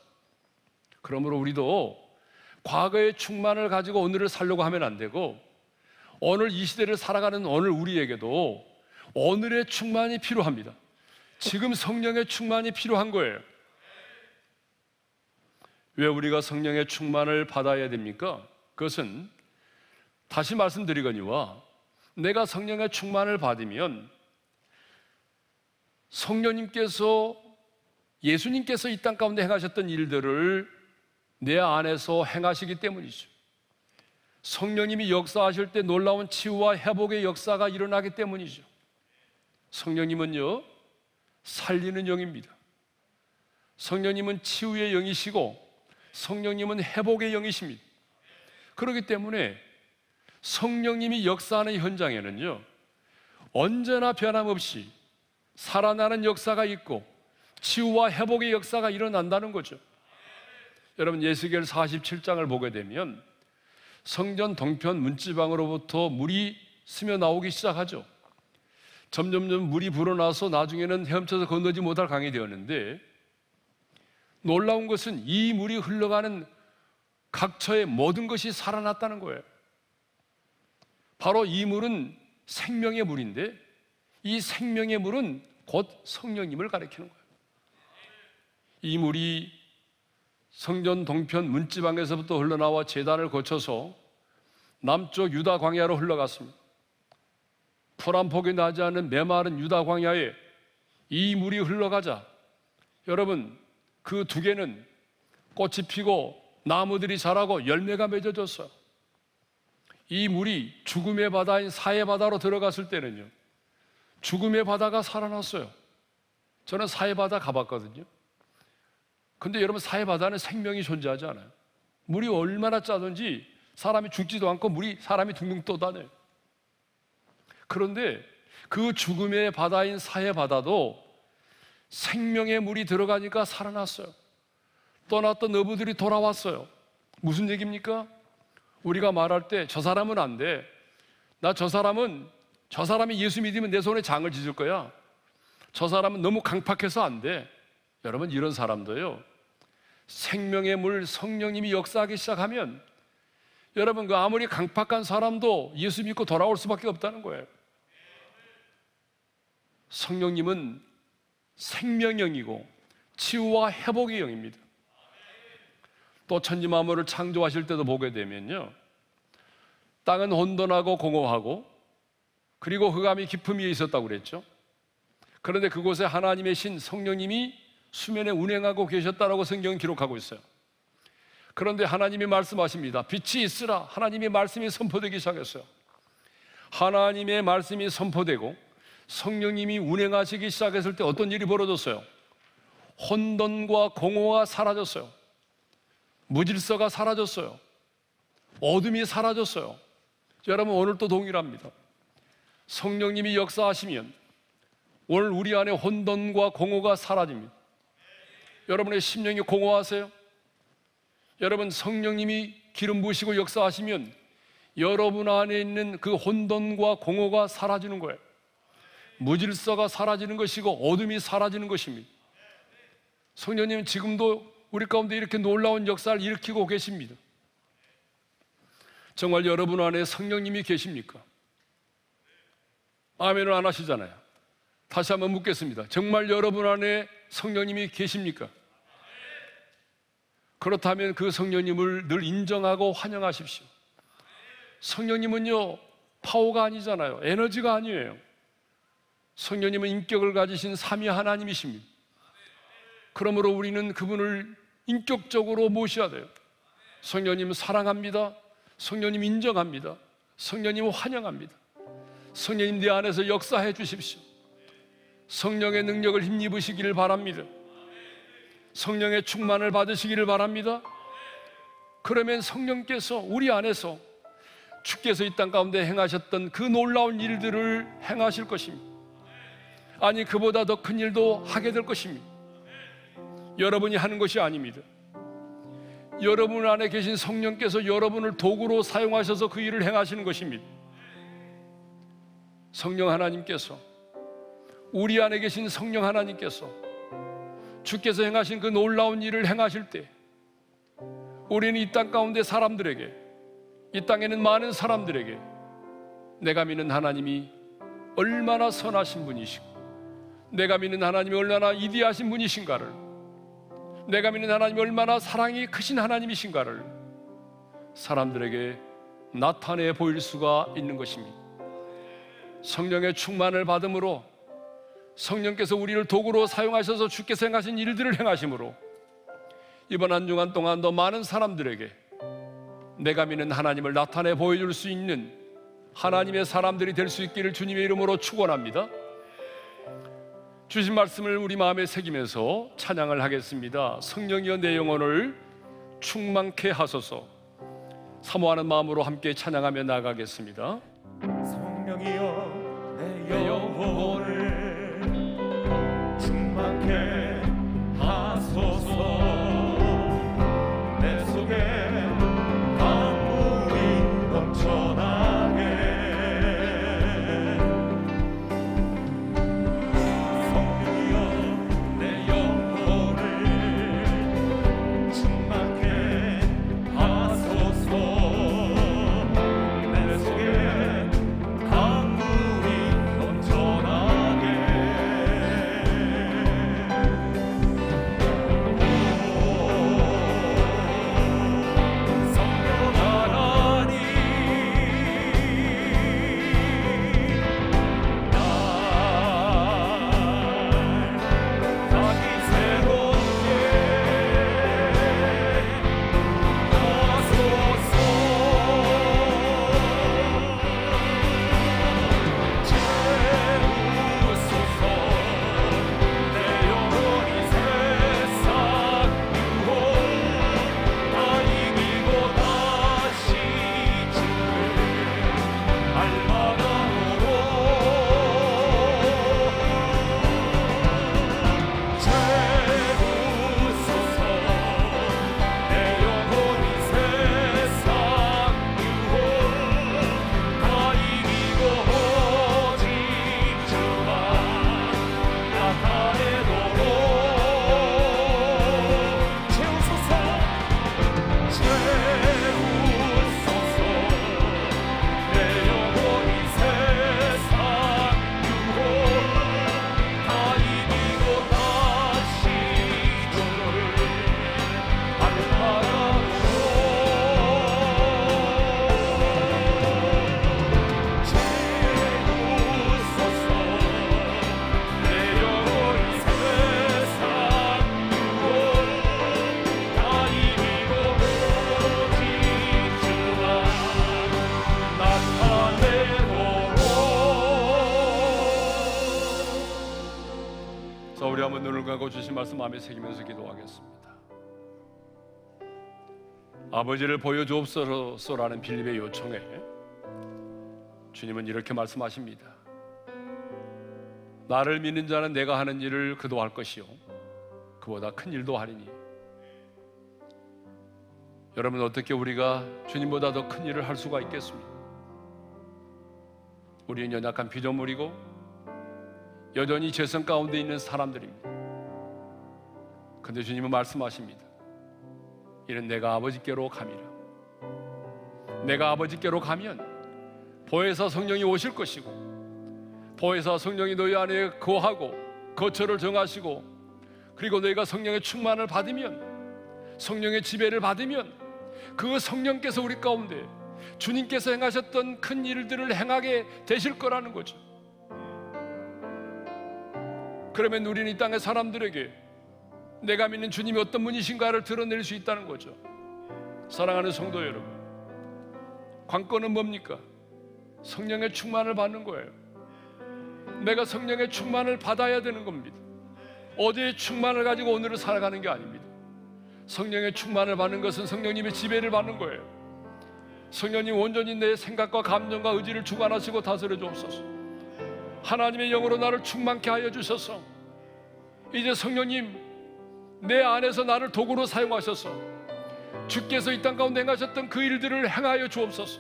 그러므로 우리도 과거의 충만을 가지고 오늘을 살려고 하면 안 되고, 오늘 이 시대를 살아가는 오늘 우리에게도 오늘의 충만이 필요합니다. 지금 성령의 충만이 필요한 거예요. 왜 우리가 성령의 충만을 받아야 됩니까? 그것은 다시 말씀드리거니와 내가 성령의 충만을 받으면 성령님께서 예수님께서 이 땅 가운데 행하셨던 일들을 내 안에서 행하시기 때문이죠. 성령님이 역사하실 때 놀라운 치유와 회복의 역사가 일어나기 때문이죠. 성령님은요, 살리는 영입니다. 성령님은 치유의 영이시고 성령님은 회복의 영이십니다. 그렇기 때문에 성령님이 역사하는 현장에는요, 언제나 변함없이 살아나는 역사가 있고 치유와 회복의 역사가 일어난다는 거죠. 여러분, 예수겔 47장을 보게 되면 성전 동편 문지방으로부터 물이 스며 나오기 시작하죠. 점점점 물이 불어나서 나중에는 헤엄쳐서 건너지 못할 강이 되었는데, 놀라운 것은 이 물이 흘러가는 각처의 모든 것이 살아났다는 거예요. 바로 이 물은 생명의 물인데, 이 생명의 물은 곧 성령님을 가리키는 거예요. 이 물이 성전 동편 문지방에서부터 흘러나와 제단을 거쳐서 남쪽 유다 광야로 흘러갔습니다. 풀 한 폭이 나지 않은 메마른 유다 광야에 이 물이 흘러가자, 여러분, 그 두 개는 꽃이 피고 나무들이 자라고 열매가 맺어졌어요. 이 물이 죽음의 바다인 사해 바다로 들어갔을 때는요, 죽음의 바다가 살아났어요. 저는 사해 바다 가봤거든요. 근데 여러분, 사해 바다는 생명이 존재하지 않아요. 물이 얼마나 짜든지 사람이 죽지도 않고 물이 사람이 둥둥 떠다녀요. 그런데 그 죽음의 바다인 사해 바다도 생명의 물이 들어가니까 살아났어요. 떠났던 어부들이 돌아왔어요. 무슨 얘기입니까? 우리가 말할 때 저 사람은 안 돼, 나 저 사람이 예수 믿으면 내 손에 장을 찢을 거야, 저 사람은 너무 강팍해서 안 돼. 여러분, 이런 사람도요, 생명의 물 성령님이 역사하기 시작하면 여러분, 그 아무리 강팍한 사람도 예수 믿고 돌아올 수밖에 없다는 거예요. 성령님은 생명영이고 치유와 회복의 영입니다. 또 천지 만물을 창조하실 때도 보게 되면요, 땅은 혼돈하고 공허하고 그리고 흑암이 깊음 위에 있었다고 그랬죠. 그런데 그곳에 하나님의 신 성령님이 수면에 운행하고 계셨다라고 성경은 기록하고 있어요. 그런데 하나님이 말씀하십니다. 빛이 있으라. 하나님의 말씀이 선포되기 시작했어요. 하나님의 말씀이 선포되고 성령님이 운행하시기 시작했을 때 어떤 일이 벌어졌어요? 혼돈과 공허가 사라졌어요. 무질서가 사라졌어요. 어둠이 사라졌어요. 여러분, 오늘도 동일합니다. 성령님이 역사하시면 오늘 우리 안에 혼돈과 공허가 사라집니다. 여러분의 심령이 공허하세요? 여러분, 성령님이 기름 부으시고 역사하시면 여러분 안에 있는 그 혼돈과 공허가 사라지는 거예요. 무질서가 사라지는 것이고 어둠이 사라지는 것입니다. 성령님은 지금도 우리 가운데 이렇게 놀라운 역사를 일으키고 계십니다. 정말 여러분 안에 성령님이 계십니까? 아멘을 안 하시잖아요. 다시 한번 묻겠습니다. 정말 여러분 안에 성령님이 계십니까? 그렇다면 그 성령님을 늘 인정하고 환영하십시오. 성령님은요, 파워가 아니잖아요. 에너지가 아니에요. 성령님은 인격을 가지신 삼위 하나님이십니다. 그러므로 우리는 그분을 인격적으로 모셔야 돼요. 성령님 사랑합니다. 성령님 인정합니다. 성령님 환영합니다. 성령님 내 안에서 역사해 주십시오. 성령의 능력을 힘입으시기를 바랍니다. 성령의 충만을 받으시기를 바랍니다. 그러면 성령께서 우리 안에서 주께서 이 땅 가운데 행하셨던 그 놀라운 일들을 행하실 것입니다. 아니, 그보다 더 큰 일도 하게 될 것입니다. 여러분이 하는 것이 아닙니다. 여러분 안에 계신 성령께서 여러분을 도구로 사용하셔서 그 일을 행하시는 것입니다. 성령 하나님께서, 우리 안에 계신 성령 하나님께서 주께서 행하신 그 놀라운 일을 행하실 때 우리는 이 땅 가운데 사람들에게, 이 땅에는 많은 사람들에게 내가 믿는 하나님이 얼마나 선하신 분이시고 내가 믿는 하나님이 얼마나 위대하신 분이신가를, 내가 믿는 하나님이 얼마나 사랑이 크신 하나님이신가를 사람들에게 나타내 보일 수가 있는 것입니다. 성령의 충만을 받음으로, 성령께서 우리를 도구로 사용하셔서 주께서 행하신 일들을 행하심으로 이번 한 주간 동안 더 많은 사람들에게 내가 믿는 하나님을 나타내 보여줄 수 있는 하나님의 사람들이 될 수 있기를 주님의 이름으로 축원합니다. 주신 말씀을 우리 마음에 새기면서 찬양을 하겠습니다. 성령이여 내 영혼을 충만케 하소서. 사모하는 마음으로 함께 찬양하며 나아가겠습니다. 성령이여 내 영혼을 충만케 하소서. 내 속에 강물이 넘쳐나게. 성령이여 내 영혼을 충만케 하소서. 내 속에 강물이 넘쳐나게. 성령 하나님, 날 다시 새롭게 하소서. 채우소서. 내 영혼이 세상 유혹 다 이기고 다시 주를 알만하도록 채우소서. 내 영혼이 세상 유혹 다 이기고 오직 주만 나타내도록 채우소서. 채우소서. 내 영혼이 세상 유혹 다 이기고 다시 주를 알만하도록 채우소서. 내 영혼이 세상 유혹 다 이기고 오직 주만 나타내도록. 자, 우리 한번 눈을 감고 주신 말씀 마음에 새기면서 기도하겠습니다. 아버지를 보여주옵소서라는 빌립의 요청에 주님은 이렇게 말씀하십니다. 나를 믿는 자는 내가 하는 일을 그도 할 것이요 그보다 큰 일도 하리니. 여러분, 어떻게 우리가 주님보다 더 큰 일을 할 수가 있겠습니까? 우리는 연약한 피조물이고 여전히 죄성 가운데 있는 사람들입니다. 그런데 주님은 말씀하십니다. 이는 내가 아버지께로 감이라. 내가 아버지께로 가면 보혜사 성령이 오실 것이고 보혜사 성령이 너희 안에 거하고 거처를 정하시고, 그리고 너희가 성령의 충만을 받으면, 성령의 지배를 받으면 그 성령께서 우리 가운데 주님께서 행하셨던 큰 일들을 행하게 되실 거라는 거죠. 그러면 우리는 이 땅의 사람들에게 내가 믿는 주님이 어떤 분이신가를 드러낼 수 있다는 거죠. 사랑하는 성도 여러분, 관건은 뭡니까? 성령의 충만을 받는 거예요. 내가 성령의 충만을 받아야 되는 겁니다. 어제의 충만을 가지고 오늘을 살아가는 게 아닙니다. 성령의 충만을 받는 것은 성령님의 지배를 받는 거예요. 성령님 온전히 내 생각과 감정과 의지를 주관하시고 다스려 주옵소서. 하나님의 영으로 나를 충만케 하여 주셔서 이제 성령님 내 안에서 나를 도구로 사용하셔서 주께서 이 땅 가운데 행하셨던 그 일들을 행하여 주옵소서.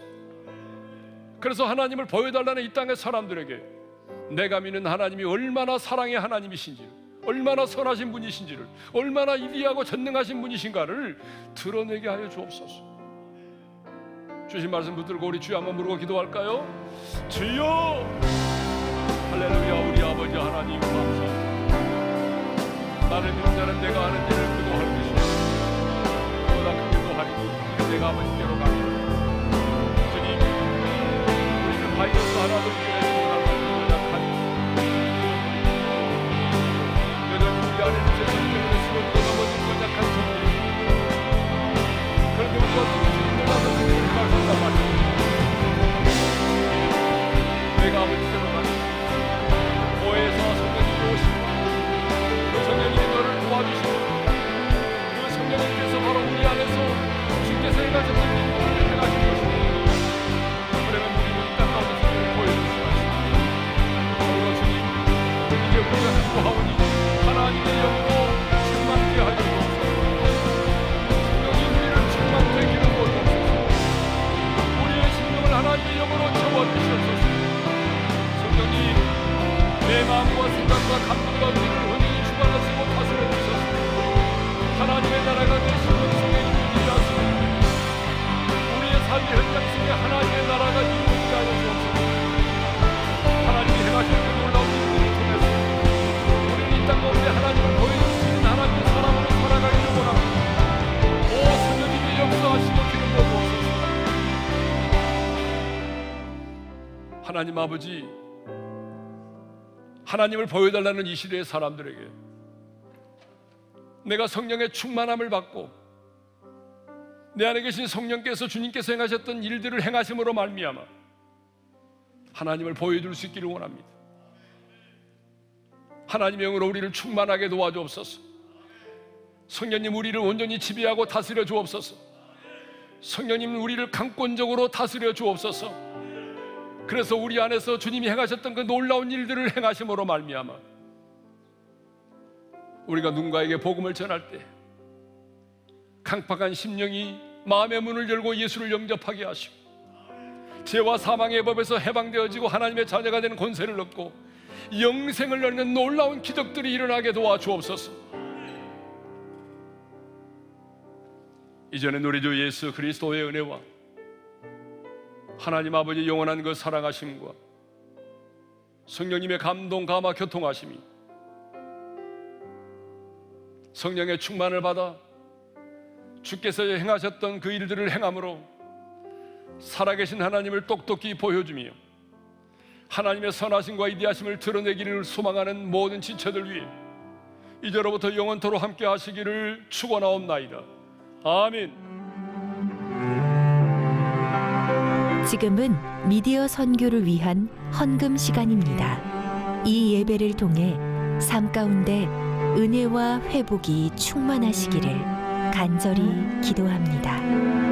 그래서 하나님을 보여달라는 이 땅의 사람들에게 내가 믿는 하나님이 얼마나 사랑의 하나님이신지를, 얼마나 선하신 분이신지를, 얼마나 위대하고 전능하신 분이신가를 드러내게 하여 주옵소서. 주신 말씀 붙들고 우리 주여 한번 부르고 기도할까요? 주여! 할렐루야. 우리 아버지 하나님 감사합니다. 나를 믿는 자는 내가 하는 일을 그도 할 것이고 그보다 큰 일도 하리니 이는 내가 아버지께로 가니 주님 하나도 우리의 약한 여전히 우리 안에 세상 때문에 쓰러져 넘어진 건 약한 성질. 그런데 우리가 주님을 받아들이는 말씀단 말이야. 내가 아버지께로 가는 오해에서 성령님이 오시고 그 성령님이 너를 도와주시고 그 성령님께서 바로 우리 안에서 주께서 행하셨던 일들을 행하신 것입니다. 그러면 우리는 이 땅 가운데 주님을 보여줄 수가 있습니다. 그러므로 주님, 이제 우리가 기도하오니 하나님의 영으로 충만케 하여 주옵소서. 성령이 우리를 충만케 기름 부어주옵소서. 우리의 심령을 하나님의 영으로 채워주시옵소서. 성령님, 내 마음과 생각과 감정과 우리를 온전히 주관하시고 다스려 주셔서 하나님의 나라가 내 심령 속에 이루어지게 하시고 우리의 삶의 현장 속에 하나님의 나라가 이루어지게 하여 주옵소서. 하나님이 행하실 그 놀라운 일들을 통해서 우리는 이 땅 가운데 하나님을 보여줄 수 있는 하나님의 사람으로 살아가기를 원합니다. 오 성령님이 역사하시고 기름 부어주옵소서. 하나님 아버지, 하나님을 보여달라는 이 시대의 사람들에게 내가 성령의 충만함을 받고 내 안에 계신 성령께서 주님께서 행하셨던 일들을 행하심으로 말미암아 하나님을 보여줄 수 있기를 원합니다. 하나님의 영으로 우리를 충만하게 도와주옵소서. 성령님, 우리를 온전히 지배하고 다스려 주옵소서. 성령님, 우리를 강권적으로 다스려 주옵소서. 그래서 우리 안에서 주님이 행하셨던 그 놀라운 일들을 행하심으로 말미암아 우리가 누군가에게 복음을 전할 때 강팍한 심령이 마음의 문을 열고 예수를 영접하게 하시고 죄와 사망의 법에서 해방되어지고 하나님의 자녀가 되는 권세를 얻고 영생을 얻는 놀라운 기적들이 일어나게 도와주옵소서. 이전에 우리 주 예수 그리스도의 은혜와 하나님 아버지 영원한 그 사랑하심과 성령님의 감동 감화 교통하심이 성령의 충만을 받아 주께서 행하셨던 그 일들을 행함으로 살아계신 하나님을 똑똑히 보여주며 하나님의 선하심과 위대하심을 드러내기를 소망하는 모든 지체들 위해 이제로부터 영원토록 함께 하시기를 축원하옵나이다. 아멘. 지금은 미디어 선교를 위한 헌금 시간입니다. 이 예배를 통해 삶 가운데 은혜와 회복이 충만하시기를 간절히 기도합니다.